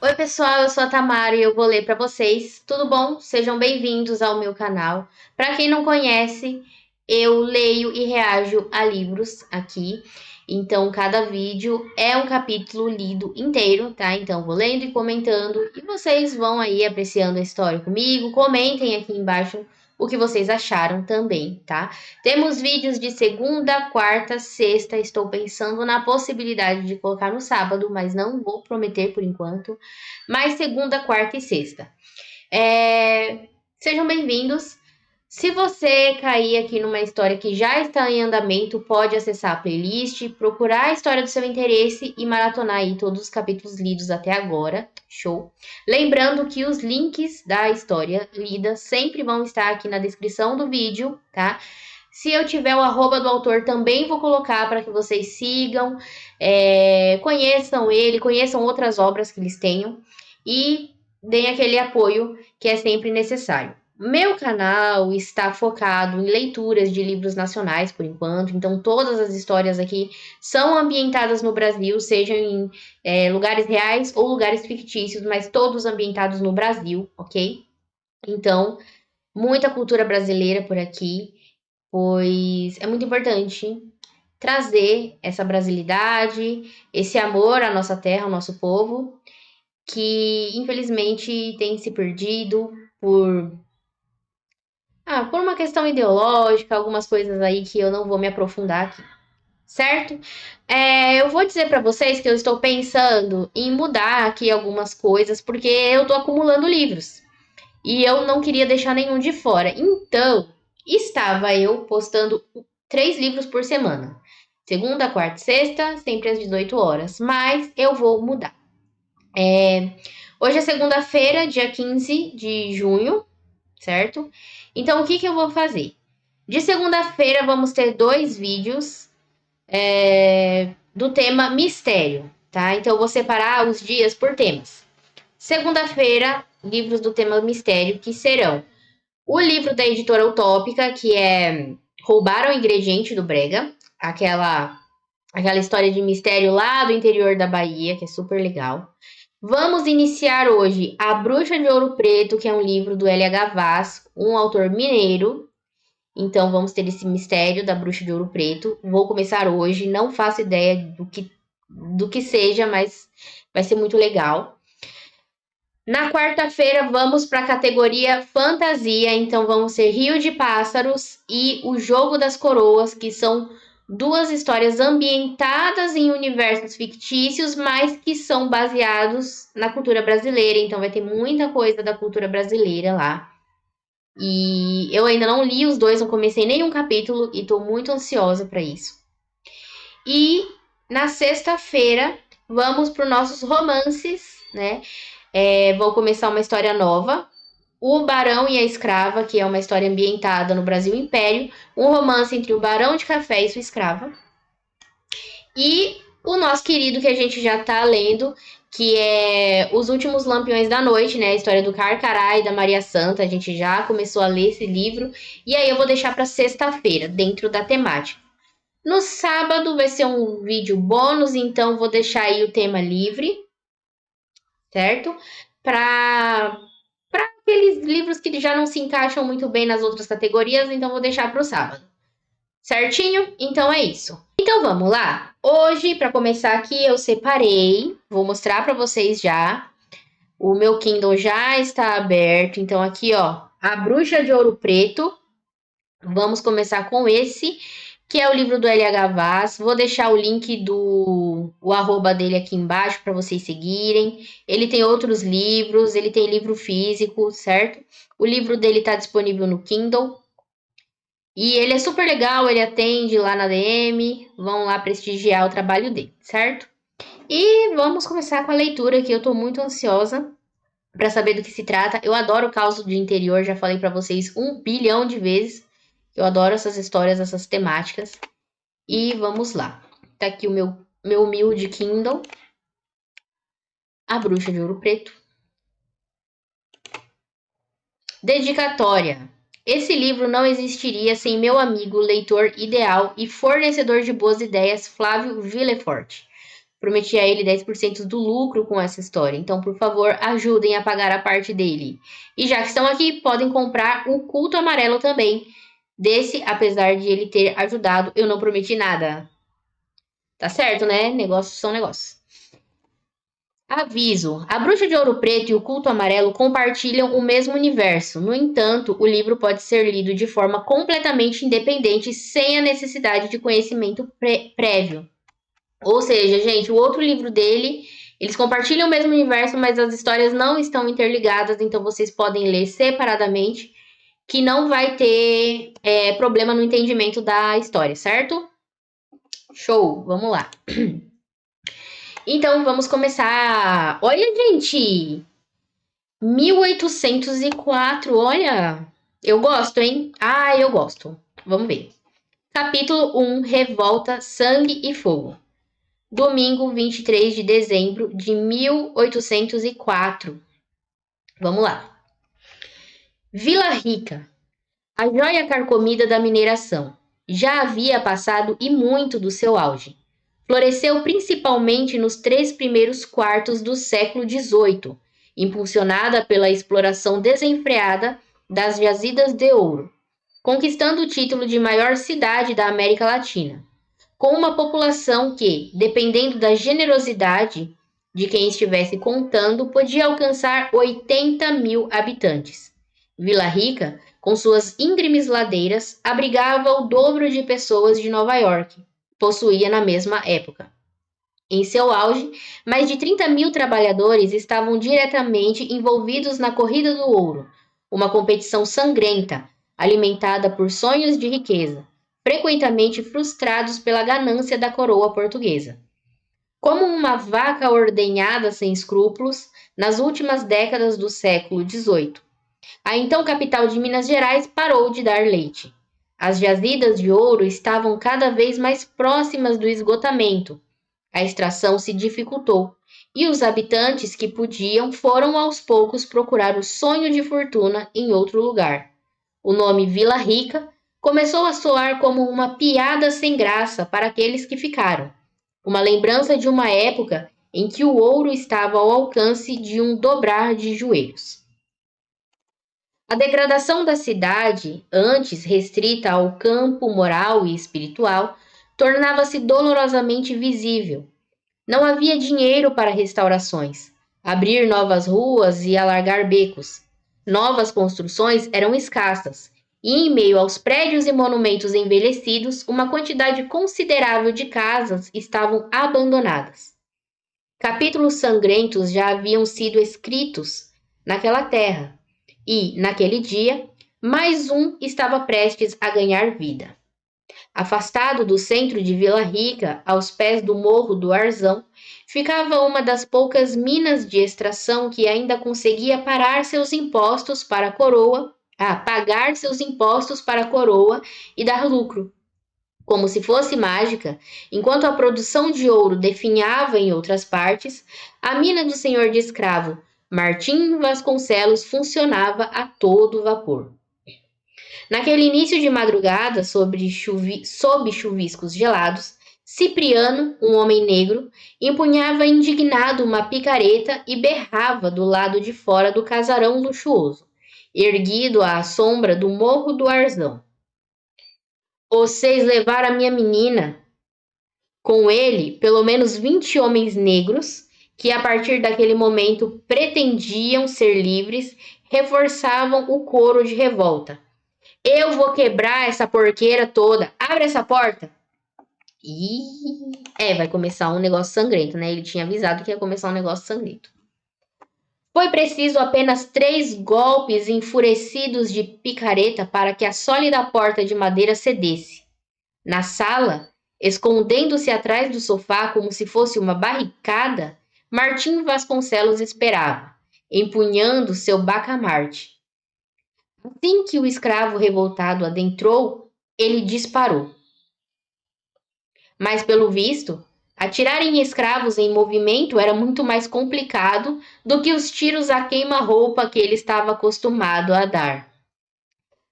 Oi, pessoal, eu sou a Tamara e eu vou ler para vocês. Tudo bom? Sejam bem-vindos ao meu canal. Para quem não conhece, eu leio e reajo a livros aqui. Então, cada vídeo é um capítulo lido inteiro, tá? Então, vou lendo e comentando e vocês vão aí apreciando a história comigo. Comentem aqui embaixo o que vocês acharam também, tá? Temos vídeos de segunda, quarta, sexta. Estou pensando na possibilidade de colocar no sábado, mas não vou prometer por enquanto. Mais segunda, quarta e sexta. Sejam bem-vindos. Se você cair aqui numa história que já está em andamento, pode acessar a playlist, procurar a história do seu interesse e maratonar aí todos os capítulos lidos até agora. Show! Lembrando que os links da história lida sempre vão estar aqui na descrição do vídeo, tá? Se eu tiver o arroba do autor, também vou colocar para que vocês sigam, conheçam ele, conheçam outras obras que eles tenham e deem aquele apoio que é sempre necessário. Meu canal está focado em leituras de livros nacionais por enquanto, então todas as histórias aqui são ambientadas no Brasil, sejam em lugares reais ou lugares fictícios, mas todos ambientados no Brasil, ok? Então, muita cultura brasileira por aqui, pois é muito importante trazer essa brasilidade, esse amor à nossa terra, ao nosso povo, que infelizmente tem se perdido por uma questão ideológica, algumas coisas aí que eu não vou me aprofundar aqui, certo? Eu vou dizer para vocês que eu estou pensando em mudar aqui algumas coisas, porque eu estou acumulando livros e eu não queria deixar nenhum de fora. Então, estava eu postando 3 livros por semana. Segunda, quarta e sexta, sempre às 18 horas. Mas eu vou mudar. Hoje é segunda-feira, dia 15 de junho, certo? Então, o que eu vou fazer? De segunda-feira, vamos ter 2 vídeos do tema mistério, tá? Então, eu vou separar os dias por temas. Segunda-feira, livros do tema mistério, que serão o livro da editora Utópica, que é Roubaram o Ingrediente do Brega, aquela história de mistério lá do interior da Bahia, que é super legal. Vamos iniciar hoje A Bruxa de Ouro Preto, que é um livro do L.H. Vaz, um autor mineiro. Então vamos ter esse mistério da Bruxa de Ouro Preto. Vou começar hoje, não faço ideia do que seja, mas vai ser muito legal. Na quarta-feira vamos para a categoria fantasia, então vamos ser Rio de Pássaros e O Jogo das Coroas, que são 2 histórias ambientadas em universos fictícios, mas que são baseados na cultura brasileira, então vai ter muita coisa da cultura brasileira lá. E eu ainda não li os dois, não comecei nenhum capítulo e estou muito ansiosa para isso. E na sexta-feira vamos para os nossos romances, né? Vou começar uma história nova. O Barão e a Escrava, que é uma história ambientada no Brasil Império. Um romance entre o Barão de Café e sua escrava. E o nosso querido, que a gente já tá lendo, que é Os Últimos Lampiões da Noite, né? A história do Carcará e da Maria Santa. A gente já começou a ler esse livro. E aí eu vou deixar para sexta-feira, dentro da temática. No sábado vai ser um vídeo bônus, então vou deixar aí o tema livre, certo? Para aqueles livros que já não se encaixam muito bem nas outras categorias, então vou deixar para o sábado. Certinho? Então é isso. Então vamos lá. Hoje, para começar aqui, eu separei, vou mostrar para vocês já. O meu Kindle já está aberto, então aqui, ó, A Bruxa de Ouro Preto. Vamos começar com esse, que é o livro do L.H. Vaz. Vou deixar o link o arroba dele aqui embaixo para vocês seguirem. Ele tem outros livros, ele tem livro físico, certo? O livro dele está disponível no Kindle. E ele é super legal, ele atende lá na DM. Vão lá prestigiar o trabalho dele, certo? E vamos começar com a leitura, que eu estou muito ansiosa para saber do que se trata. Eu adoro o caos de interior, já falei para vocês 1 bilhão de vezes. Eu adoro essas histórias, essas temáticas. E vamos lá. Tá aqui o meu humilde Kindle. A Bruxa de Ouro Preto. Dedicatória. Esse livro não existiria sem meu amigo, leitor ideal e fornecedor de boas ideias, Flávio Villefort. Prometi a ele 10% do lucro com essa história. Então, por favor, ajudem a pagar a parte dele. E já que estão aqui, podem comprar o Culto Amarelo também. Desse, apesar de ele ter ajudado, eu não prometi nada. Tá certo, né? Negócios são negócios. Aviso: a Bruxa de Ouro Preto e o Culto Amarelo compartilham o mesmo universo. No entanto, o livro pode ser lido de forma completamente independente, sem a necessidade de conhecimento prévio. Ou seja, gente, o outro livro dele, eles compartilham o mesmo universo, mas as histórias não estão interligadas, então vocês podem ler separadamente, que não vai ter problema no entendimento da história, certo? Show, vamos lá. Então, vamos começar. Olha, gente! 1804, olha! Eu gosto, hein? Ah, eu gosto. Vamos ver. Capítulo 1, Revolta, Sangue e Fogo. Domingo, 23 de dezembro de 1804. Vamos lá. Vila Rica. A joia carcomida da mineração. Já havia passado e muito do seu auge. Floresceu principalmente nos 3 primeiros quartos do século XVIII, impulsionada pela exploração desenfreada das jazidas de ouro, conquistando o título de maior cidade da América Latina, com uma população que, dependendo da generosidade de quem estivesse contando, podia alcançar 80 mil habitantes. Vila Rica, com suas íngremes ladeiras, abrigava o dobro de pessoas de Nova York possuía na mesma época. Em seu auge, mais de 30 mil trabalhadores estavam diretamente envolvidos na corrida do ouro, uma competição sangrenta, alimentada por sonhos de riqueza, frequentemente frustrados pela ganância da coroa portuguesa. Como uma vaca ordenhada sem escrúpulos, nas últimas décadas do século XVIII, a então capital de Minas Gerais parou de dar leite. As jazidas de ouro estavam cada vez mais próximas do esgotamento. A extração se dificultou, e os habitantes que podiam foram aos poucos procurar o sonho de fortuna em outro lugar. O nome Vila Rica começou a soar como uma piada sem graça para aqueles que ficaram, uma lembrança de uma época em que o ouro estava ao alcance de um dobrar de joelhos. A degradação da cidade, antes restrita ao campo moral e espiritual, tornava-se dolorosamente visível. Não havia dinheiro para restaurações, abrir novas ruas e alargar becos. Novas construções eram escassas, e em meio aos prédios e monumentos envelhecidos, uma quantidade considerável de casas estavam abandonadas. Capítulos sangrentos já haviam sido escritos naquela terra, e, naquele dia, mais um estava prestes a ganhar vida. Afastado do centro de Vila Rica, aos pés do Morro do Arzão, ficava uma das poucas minas de extração que ainda conseguia pagar seus impostos para a coroa e dar lucro. Como se fosse mágica, enquanto a produção de ouro definhava em outras partes, a mina do senhor de escravo Martim Vasconcelos funcionava a todo vapor. Naquele início de madrugada, sob chuviscos gelados, Cipriano, um homem negro, empunhava indignado uma picareta e berrava do lado de fora do casarão luxuoso, erguido à sombra do Morro do Arzão. Vocês levaram a minha menina. Com ele, pelo menos 20 homens negros, que a partir daquele momento pretendiam ser livres, reforçavam o coro de revolta. Eu vou quebrar essa porqueira toda. Abre essa porta. Vai começar um negócio sangrento, né? Ele tinha avisado que ia começar um negócio sangrento. Foi preciso apenas 3 golpes enfurecidos de picareta para que a sólida porta de madeira cedesse. Na sala, escondendo-se atrás do sofá como se fosse uma barricada, Martim Vasconcelos esperava, empunhando seu bacamarte. Assim que o escravo revoltado adentrou, ele disparou. Mas, pelo visto, atirar em escravos em movimento era muito mais complicado do que os tiros a queima-roupa que ele estava acostumado a dar.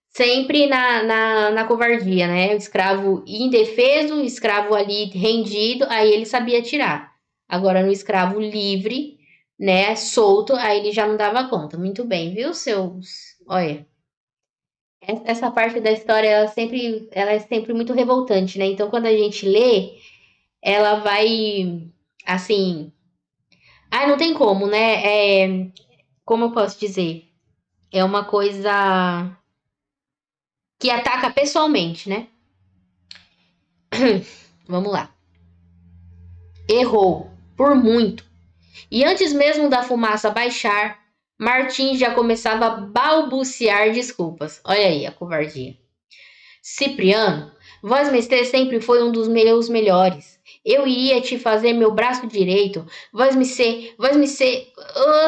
Sempre na covardia, né? O escravo indefeso, o escravo ali rendido, aí ele sabia atirar. Agora, no escravo livre, né, solto, aí ele já não dava conta. Muito bem, viu, seus... Olha, essa parte da história, ela é sempre muito revoltante, né? Então, quando a gente lê, ela vai, assim... Ah, não tem como, né? Como eu posso dizer? É uma coisa que ataca pessoalmente, né? Vamos lá. Errou, por muito. E antes mesmo da fumaça baixar, Martim já começava a balbuciar desculpas. Olha aí a covardia. Cipriano, vós-mestre sempre foi um dos meus melhores. Eu iria te fazer meu braço direito. Vós-me ser,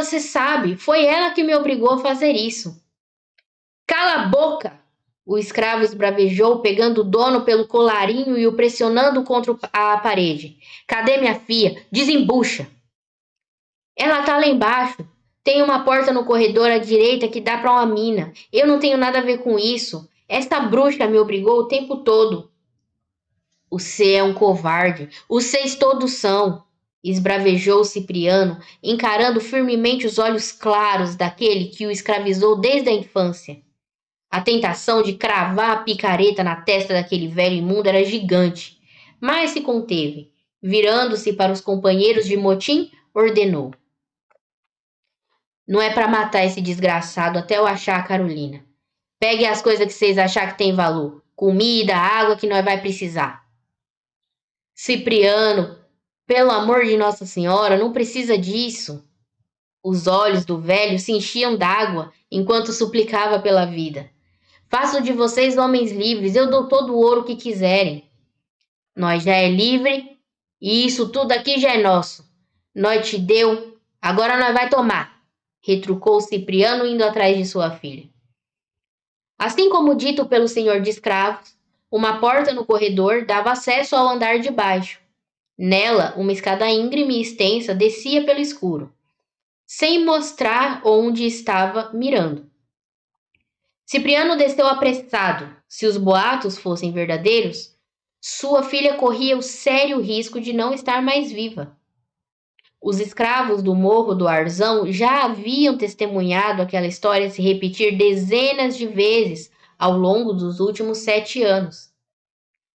você sabe, foi ela que me obrigou a fazer isso. Cala a boca! O escravo esbravejou, pegando o dono pelo colarinho e o pressionando contra a parede. Cadê minha filha? Desembucha! Ela tá lá embaixo. Tem uma porta no corredor à direita que dá para uma mina. Eu não tenho nada a ver com isso. Esta bruxa me obrigou o tempo todo. Você é um covarde. Os seis todos são. Esbravejou Cipriano, encarando firmemente os olhos claros daquele que o escravizou desde a infância. A tentação de cravar a picareta na testa daquele velho imundo era gigante, mas se conteve. Virando-se para os companheiros de motim, ordenou: Não é para matar esse desgraçado até eu achar a Carolina. Pegue as coisas que vocês achar que tem valor. Comida, água que nós vai precisar. Cipriano, pelo amor de Nossa Senhora, não precisa disso. Os olhos do velho se enchiam d'água enquanto suplicava pela vida. Faço de vocês homens livres, eu dou todo o ouro que quiserem. Nós já é livre e isso tudo aqui já é nosso. Nós te deu, agora nós vai tomar, retrucou Cipriano indo atrás de sua filha. Assim como dito pelo senhor de escravos, uma porta no corredor dava acesso ao andar de baixo. Nela, uma escada íngreme e extensa descia pelo escuro, sem mostrar onde estava mirando. Cipriano desceu apressado. Se os boatos fossem verdadeiros, sua filha corria o sério risco de não estar mais viva. Os escravos do Morro do Arzão já haviam testemunhado aquela história se repetir dezenas de vezes ao longo dos últimos 7 anos.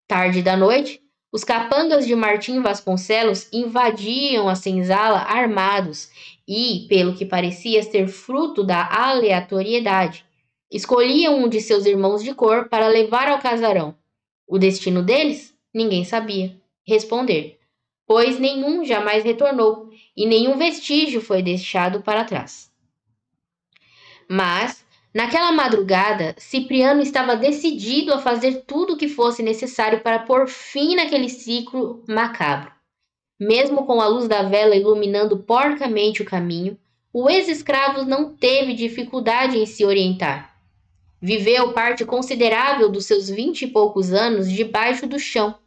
Tarde da noite, os capangas de Martim Vasconcelos invadiam a senzala armados e, pelo que parecia ser fruto da aleatoriedade, escolhiam um de seus irmãos de cor para levar ao casarão. O destino deles? Ninguém sabia responder, pois nenhum jamais retornou e nenhum vestígio foi deixado para trás. Mas, naquela madrugada, Cipriano estava decidido a fazer tudo o que fosse necessário para pôr fim naquele ciclo macabro. Mesmo com a luz da vela iluminando porcamente o caminho, o ex-escravo não teve dificuldade em se orientar. Viveu parte considerável dos seus 20 e poucos anos debaixo do chão,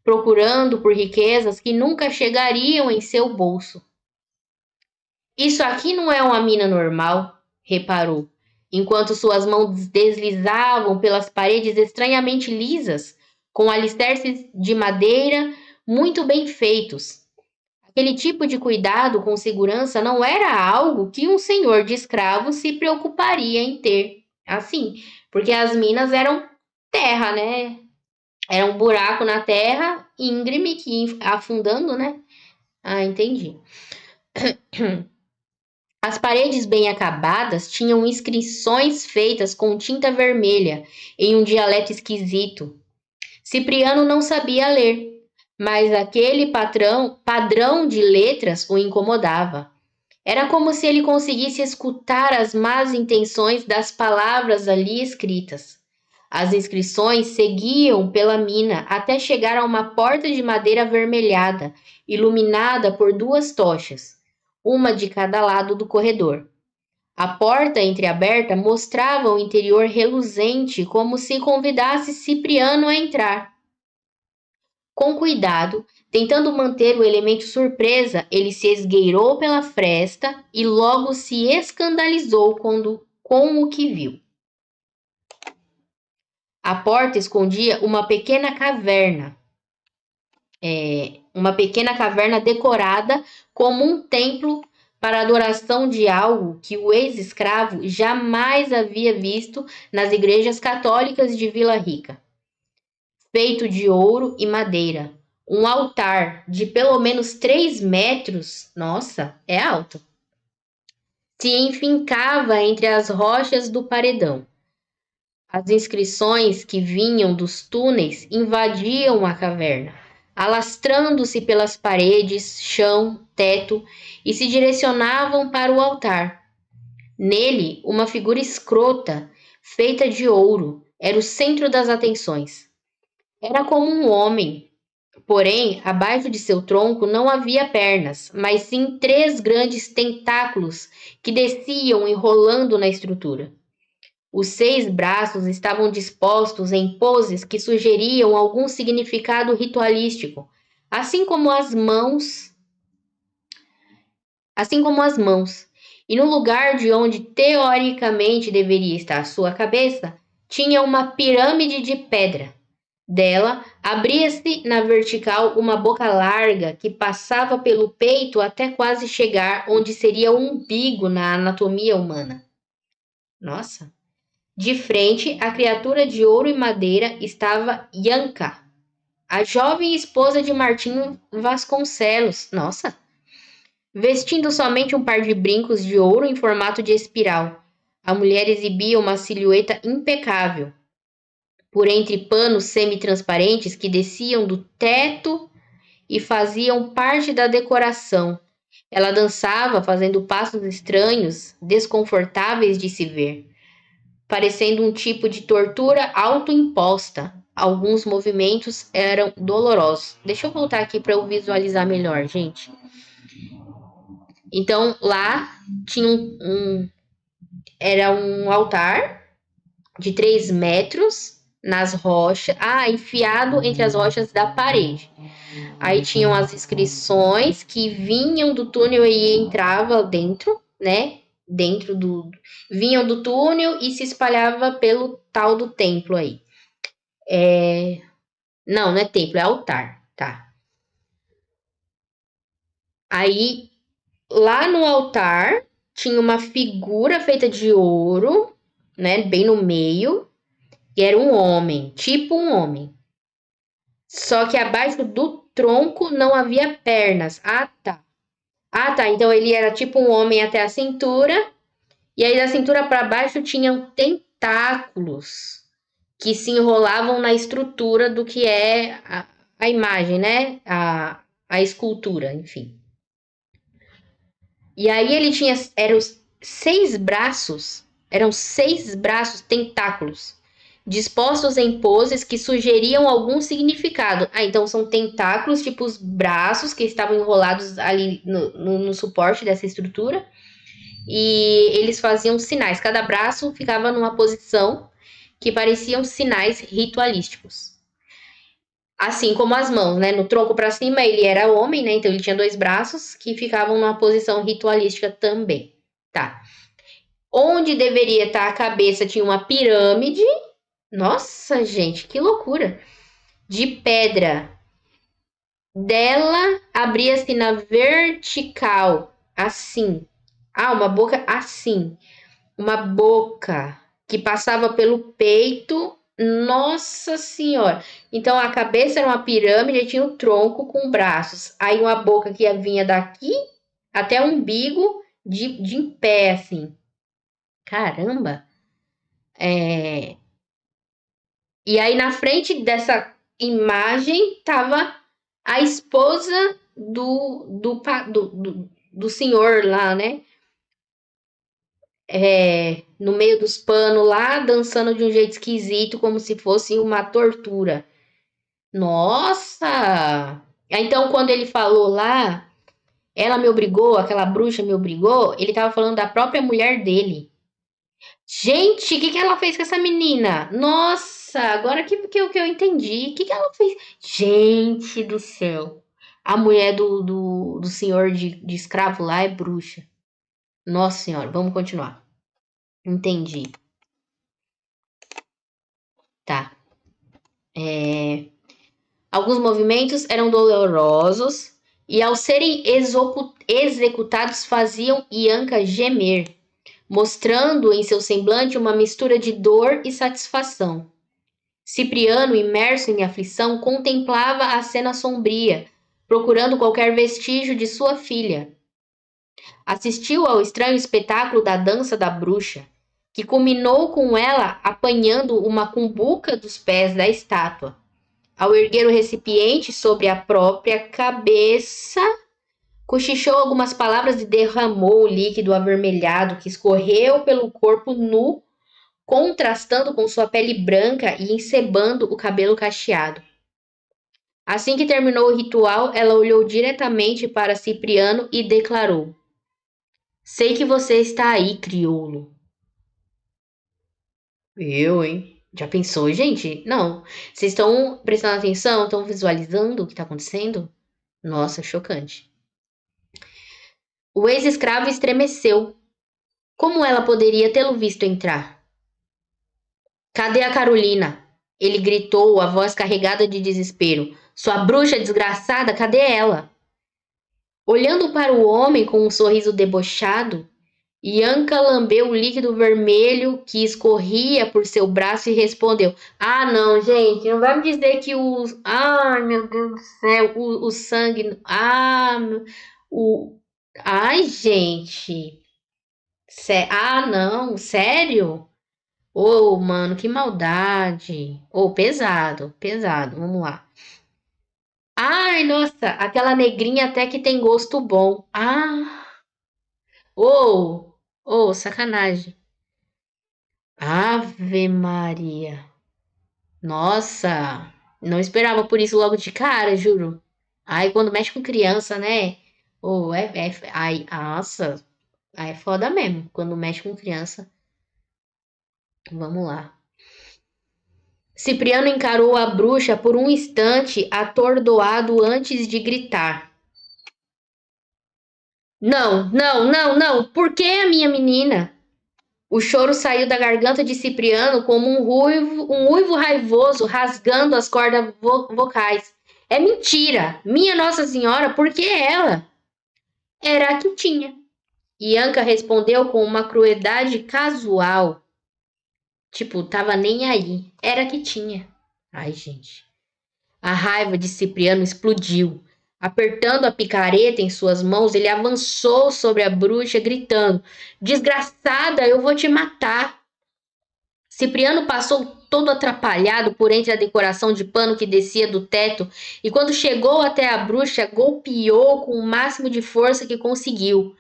procurando por riquezas que nunca chegariam em seu bolso. Isso aqui não é uma mina normal, reparou, enquanto suas mãos deslizavam pelas paredes estranhamente lisas, com alicerces de madeira muito bem feitos. Aquele tipo de cuidado com segurança não era algo que um senhor de escravos se preocuparia em ter. Assim, porque as minas eram terra, né? Era um buraco na terra, íngreme, que ia afundando, né? Ah, entendi. As paredes bem acabadas tinham inscrições feitas com tinta vermelha, em um dialeto esquisito. Cipriano não sabia ler, mas aquele padrão de letras o incomodava. Era como se ele conseguisse escutar as más intenções das palavras ali escritas. As inscrições seguiam pela mina até chegar a uma porta de madeira avermelhada, iluminada por 2 tochas, uma de cada lado do corredor. A porta entreaberta mostrava o interior reluzente, como se convidasse Cipriano a entrar. Com cuidado, tentando manter o elemento surpresa, ele se esgueirou pela fresta e logo se escandalizou com o que viu. A porta escondia uma pequena caverna, uma pequena caverna decorada como um templo para a adoração de algo que o ex-escravo jamais havia visto nas igrejas católicas de Vila Rica. Feito de ouro e madeira. Um altar de pelo menos 3 metros, nossa, é alto, se enfincava entre as rochas do paredão. As inscrições que vinham dos túneis invadiam a caverna, alastrando-se pelas paredes, chão, teto e se direcionavam para o altar. Nele, uma figura escrota, feita de ouro, era o centro das atenções. Era como um homem, porém, abaixo de seu tronco não havia pernas, mas sim 3 grandes tentáculos que desciam enrolando na estrutura. Os 6 braços estavam dispostos em poses que sugeriam algum significado ritualístico, assim como as mãos, E no lugar de onde teoricamente deveria estar sua cabeça, tinha uma pirâmide de pedra. Dela, abria-se na vertical uma boca larga que passava pelo peito até quase chegar onde seria o umbigo na anatomia humana. Nossa! De frente, a criatura de ouro e madeira estava Yanka, a jovem esposa de Martinho Vasconcelos. Nossa! Vestindo somente um par de brincos de ouro em formato de espiral. A mulher exibia uma silhueta impecável, por entre panos semi-transparentes que desciam do teto e faziam parte da decoração. Ela dançava, fazendo passos estranhos, desconfortáveis de se ver, parecendo um tipo de tortura autoimposta. Alguns movimentos eram dolorosos. Deixa eu voltar aqui para eu visualizar melhor, gente. Então, lá tinha era um altar de 3 metros nas rochas, enfiado entre as rochas da parede. Aí tinham as inscrições que vinham do túnel e entravam dentro, né? Vinham do túnel e se espalhava pelo tal do templo aí. Não é templo, é altar, tá? Aí, lá no altar, tinha uma figura feita de ouro, né? Bem no meio, e era um homem, tipo um homem. Só que abaixo do tronco não havia pernas. Tá. Tá. Então ele era tipo um homem até a cintura. E aí da cintura para baixo tinham tentáculos que se enrolavam na estrutura do que é a imagem, né? A escultura, enfim. E aí ele tinha. Eram 6 braços. Eram 6 braços tentáculos dispostos em poses que sugeriam algum significado. Então são tentáculos, tipo os braços que estavam enrolados ali no suporte dessa estrutura. E eles faziam sinais. Cada braço ficava numa posição que pareciam sinais ritualísticos. Assim como as mãos, né? No tronco para cima ele era homem, né? Então ele tinha 2 braços que ficavam numa posição ritualística também. Tá. Onde deveria estar a cabeça tinha uma pirâmide. Nossa, gente, que loucura! De pedra. Dela abria-se na vertical, assim. Uma boca assim. Uma boca que passava pelo peito. Nossa Senhora! Então a cabeça era uma pirâmide e tinha um tronco com braços. Aí uma boca que vinha daqui até o umbigo de em pé, assim. Caramba! E aí na frente dessa imagem tava a esposa do senhor lá, né? No meio dos panos lá, dançando de um jeito esquisito, como se fosse uma tortura. Nossa! Então, quando ele falou lá, ela me obrigou, aquela bruxa me obrigou, ele tava falando da própria mulher dele. Gente, o que ela fez com essa menina? Nossa, agora que eu entendi. O que ela fez? Gente do céu. A mulher do senhor de escravo lá é bruxa. Nossa senhora, vamos continuar. Entendi. Tá. Alguns movimentos eram dolorosos e, ao serem executados, faziam Ianca gemer, mostrando em seu semblante uma mistura de dor e satisfação. Cipriano, imerso em aflição, contemplava a cena sombria, procurando qualquer vestígio de sua filha. Assistiu ao estranho espetáculo da dança da bruxa, que culminou com ela apanhando uma cumbuca dos pés da estátua. Ao erguer o recipiente sobre a própria cabeça, cochichou algumas palavras e derramou o líquido avermelhado que escorreu pelo corpo nu, contrastando com sua pele branca e encebando o cabelo cacheado. Assim que terminou o ritual, ela olhou diretamente para Cipriano e declarou: Sei que você está aí, crioulo. Eu, hein? Já pensou, gente? Não. Vocês estão prestando atenção? Estão visualizando o que está acontecendo? Nossa, chocante. O ex-escravo estremeceu. Como ela poderia tê-lo visto entrar? Cadê a Carolina? Ele gritou, a voz carregada de desespero. Sua bruxa desgraçada, cadê ela? Olhando para o homem com um sorriso debochado, Ianca lambeu o líquido vermelho que escorria por seu braço e respondeu: Ah, não, gente, não vai me dizer que o. Ai, meu Deus do céu, o sangue. O. Ai, gente. Não, sério? Ô, mano, que maldade. Ô, pesado, pesado, vamos lá. Ai, nossa, aquela negrinha até que tem gosto bom. Sacanagem. Ave Maria. Nossa, não esperava por isso logo de cara, juro. Ai, quando mexe com criança, né? Ai, nossa, aí é foda mesmo. Quando mexe com criança. Vamos lá. Cipriano encarou a bruxa por um instante, atordoado antes de gritar. Não, não, não, não! Por que a minha menina? O choro saiu da garganta de Cipriano como um uivo raivoso rasgando as cordas vocais. É mentira! Minha Nossa Senhora, por que ela? Era a que tinha. Ianca respondeu com uma crueldade casual. Tipo, tava nem aí. Era a que tinha. Ai, gente. A raiva de Cipriano explodiu. Apertando a picareta em suas mãos, ele avançou sobre a bruxa, gritando: Desgraçada, eu vou te matar! Cipriano passou todo atrapalhado por entre a decoração de pano que descia do teto e, quando chegou até a bruxa, golpeou com o máximo de força que conseguiu.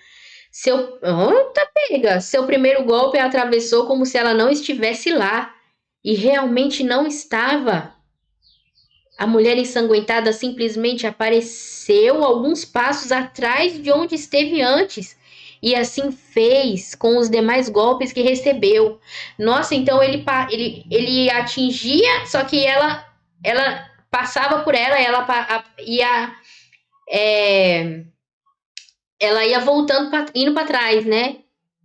Seu primeiro golpe a atravessou como se ela não estivesse lá. E realmente não estava. A mulher ensanguentada simplesmente apareceu alguns passos atrás de onde esteve antes. E assim fez com os demais golpes que recebeu. Nossa, então ele atingia, só que ela passava por ela, ela ia voltando, indo para trás, né?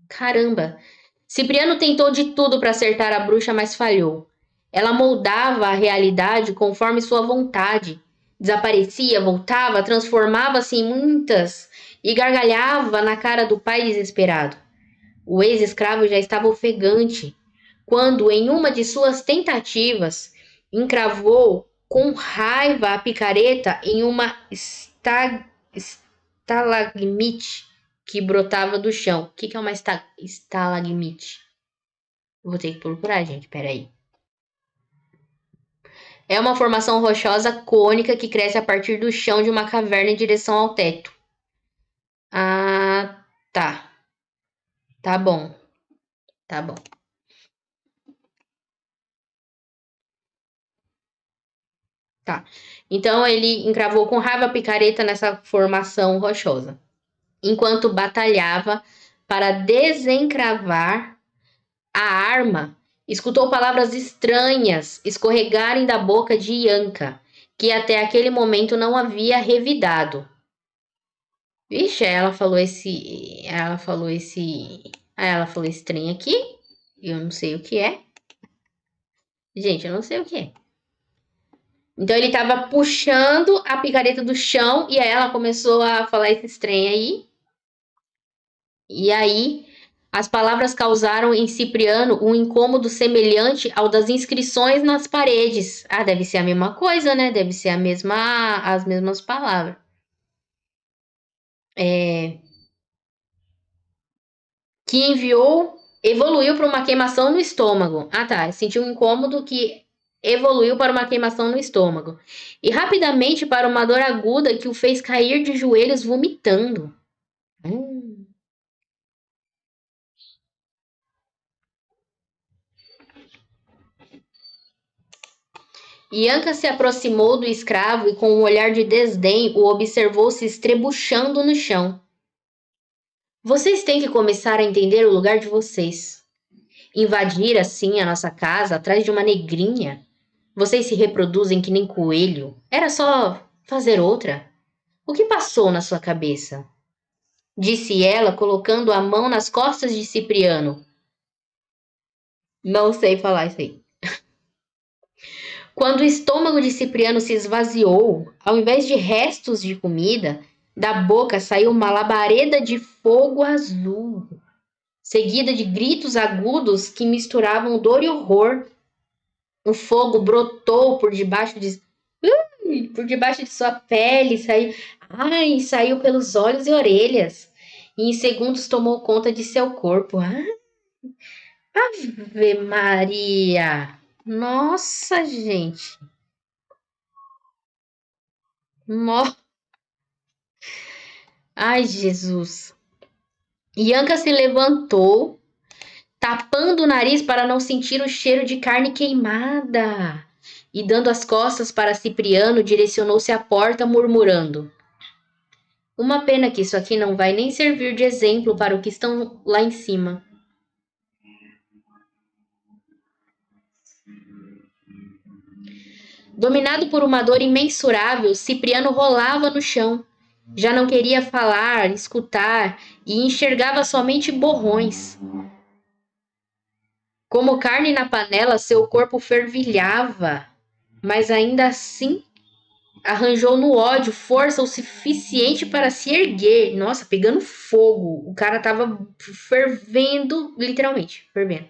Caramba. Cipriano tentou de tudo para acertar a bruxa, mas falhou. Ela moldava a realidade conforme sua vontade. Desaparecia, voltava, transformava-se em muitas e gargalhava na cara do pai desesperado. O ex-escravo já estava ofegante quando, em uma de suas tentativas, encravou com raiva a picareta em uma estalagmite que brotava do chão. O que é uma estalagmite? Vou ter que procurar, gente, peraí. É uma formação rochosa cônica que cresce a partir do chão de uma caverna em direção ao teto. Ah, tá. Tá bom. Tá bom. Tá. Então ele encravou com raiva a picareta nessa formação rochosa. Enquanto batalhava para desencravar a arma, escutou palavras estranhas escorregarem da boca de Ianca, que até aquele momento não havia revidado. Vixe, ela falou esse trem aqui. Eu não sei o que é. Gente, eu não sei o que é. Então ele tava puxando a picareta do chão e aí ela começou a falar esse trem aí. E aí as palavras causaram em Cipriano um incômodo semelhante ao das inscrições nas paredes. Ah, deve ser a mesma coisa, né? Deve ser as mesmas palavras. Que evoluiu para uma queimação no estômago. Ah, tá. Sentiu um incômodo que evoluiu para uma queimação no estômago. E rapidamente para uma dor aguda que o fez cair de joelhos vomitando. Hum. Ianca se aproximou do escravo e, com um olhar de desdém, o observou se estrebuchando no chão. Vocês têm que começar a entender o lugar de vocês. Invadir assim a nossa casa atrás de uma negrinha. Vocês se reproduzem que nem coelho. Era só fazer outra. O que passou na sua cabeça? Disse ela, colocando a mão nas costas de Cipriano. Não sei falar isso aí. Quando o estômago de Cipriano se esvaziou, ao invés de restos de comida, da boca saiu uma labareda de fogo azul, seguida de gritos agudos que misturavam dor e horror. O fogo brotou por debaixo de sua pele, saiu pelos olhos e orelhas, e em segundos tomou conta de seu corpo. Ave Maria! Nossa, gente! No... Ai, Jesus! Ianca se levantou, tapando o nariz para não sentir o cheiro de carne queimada. E dando as costas para Cipriano, direcionou-se à porta, murmurando: Uma pena que isso aqui não vai nem servir de exemplo para o que estão lá em cima. Dominado por uma dor imensurável, Cipriano rolava no chão. Já não queria falar, escutar e enxergava somente borrões. Como carne na panela, seu corpo fervilhava, mas ainda assim arranjou no ódio força o suficiente para se erguer. Nossa, pegando fogo. O cara tava fervendo, literalmente, fervendo.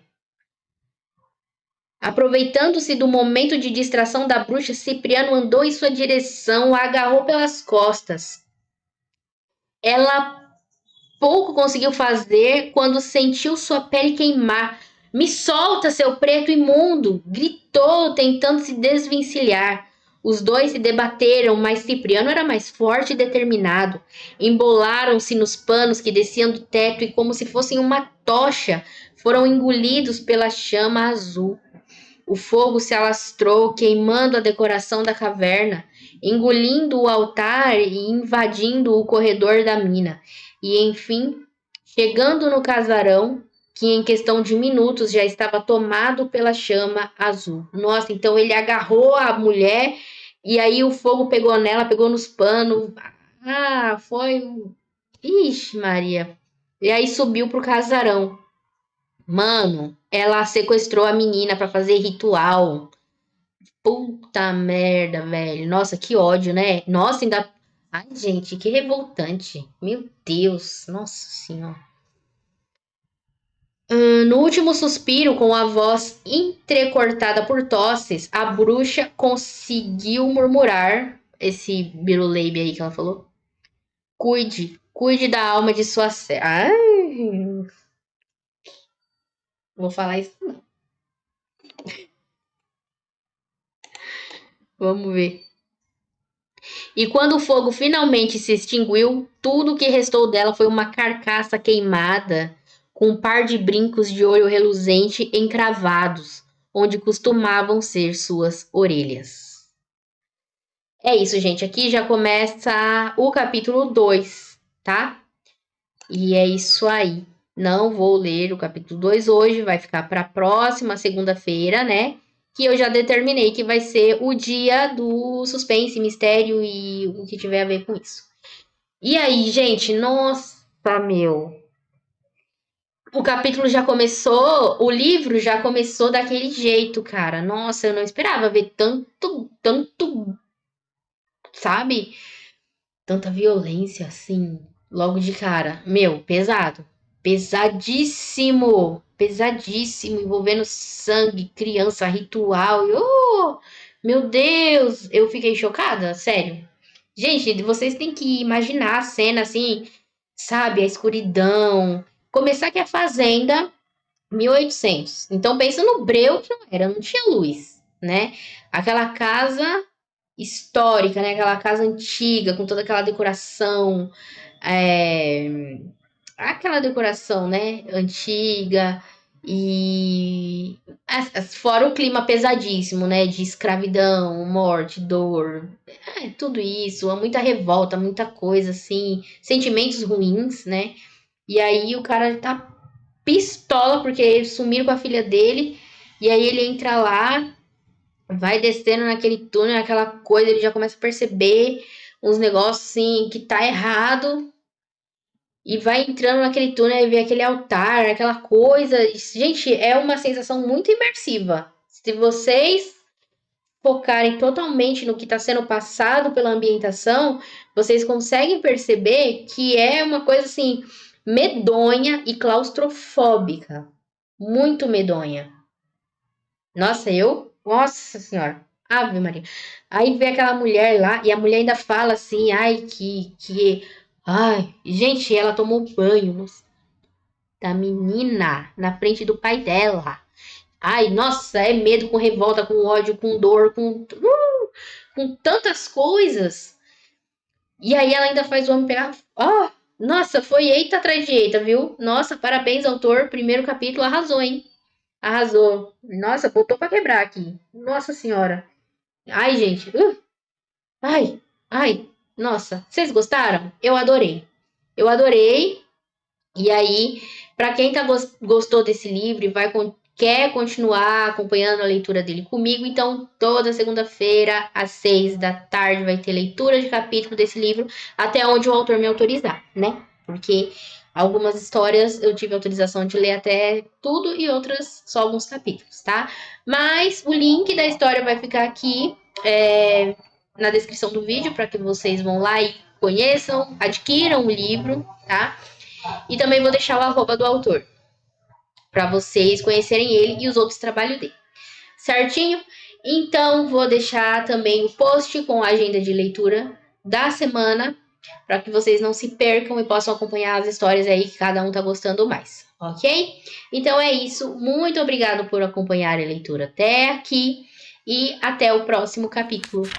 Aproveitando-se do momento de distração da bruxa, Cipriano andou em sua direção, a agarrou pelas costas. Ela pouco conseguiu fazer quando sentiu sua pele queimar. Me solta, seu preto imundo! Gritou, tentando se desvencilhar. Os dois se debateram, mas Cipriano era mais forte e determinado. Embolaram-se nos panos que desciam do teto e, como se fossem uma tocha, foram engolidos pela chama azul. O fogo se alastrou, queimando a decoração da caverna, engolindo o altar e invadindo o corredor da mina. E, enfim, chegando no casarão, que em questão de minutos já estava tomado pela chama azul. Nossa, então ele agarrou a mulher e aí o fogo pegou nela, pegou nos panos. Ah, foi. Ixi, Maria. E aí subiu pro casarão. Mano, ela sequestrou a menina pra fazer ritual. Puta merda, velho. Nossa, que ódio, né? Nossa, ainda. Ai, gente, que revoltante. Meu Deus. Nossa Senhora. No último suspiro, com a voz entrecortada por tosses, a bruxa conseguiu murmurar esse biruleibe aí que ela falou. Cuide da alma de sua serva. Ai, vou falar isso. Vamos ver. E quando o fogo finalmente se extinguiu, tudo o que restou dela foi uma carcaça queimada, com um par de brincos de ouro reluzente encravados, onde costumavam ser suas orelhas. É isso, gente. Aqui já começa o capítulo 2, tá? E é isso aí. Não vou ler o capítulo 2 hoje, vai ficar para a próxima segunda-feira, né? Que eu já determinei que vai ser o dia do suspense, mistério e o que tiver a ver com isso. E aí, gente, nossa, meu. O capítulo já começou, o livro já começou daquele jeito, cara. Nossa, eu não esperava ver tanto, sabe? Tanta violência assim, logo de cara. Meu, pesado. Pesadíssimo. Pesadíssimo, envolvendo sangue, criança, ritual. Meu Deus, eu fiquei chocada, sério. Gente, vocês têm que imaginar a cena assim, sabe? A escuridão. Começar que a fazenda 1800. Então pensa no breu que não era, não tinha luz, né? Aquela casa histórica, né? Aquela casa antiga com toda aquela decoração, é, aquela decoração, né? Antiga e fora o clima pesadíssimo, né? De escravidão, morte, dor, tudo isso, muita revolta, muita coisa assim, sentimentos ruins, né? E aí o cara tá pistola porque eles sumiram com a filha dele. E aí ele entra lá, vai descendo naquele túnel, aquela coisa, ele já começa a perceber uns negócios assim que tá errado. E vai entrando naquele túnel e vê aquele altar, aquela coisa. Gente, é uma sensação muito imersiva. Se vocês focarem totalmente no que está sendo passado pela ambientação, vocês conseguem perceber que é uma coisa assim medonha e claustrofóbica. Muito medonha. Nossa senhora. Ave Maria. Aí vê aquela mulher lá e a mulher ainda fala assim, ai, gente, ela tomou banho da menina na frente do pai dela. Ai, nossa, é medo com revolta, com ódio, com dor, com tantas coisas. E aí ela ainda faz o homem pegar. Ó, nossa, foi eita atrás de eita, viu? Nossa, parabéns, autor. Primeiro capítulo arrasou, hein? Arrasou. Nossa, botou pra quebrar aqui. Nossa senhora. Ai, gente. Ai, ai. Nossa, vocês gostaram? Eu adorei. Eu adorei. E aí, para quem gostou desse livro e quer continuar acompanhando a leitura dele comigo, então toda segunda-feira, às 6 da tarde, vai ter leitura de capítulo desse livro, até onde o autor me autorizar, né? Porque algumas histórias eu tive autorização de ler até tudo e outras só alguns capítulos, tá? Mas o link da história vai ficar aqui na descrição do vídeo para que vocês vão lá e conheçam, adquiram o livro, tá? E também vou deixar o arroba do autor, para vocês conhecerem ele e os outros trabalhos dele. Certinho? Então, vou deixar também o post com a agenda de leitura da semana, para que vocês não se percam e possam acompanhar as histórias aí que cada um tá gostando mais, ok? Então é isso. Muito obrigado por acompanhar a leitura até aqui e até o próximo capítulo.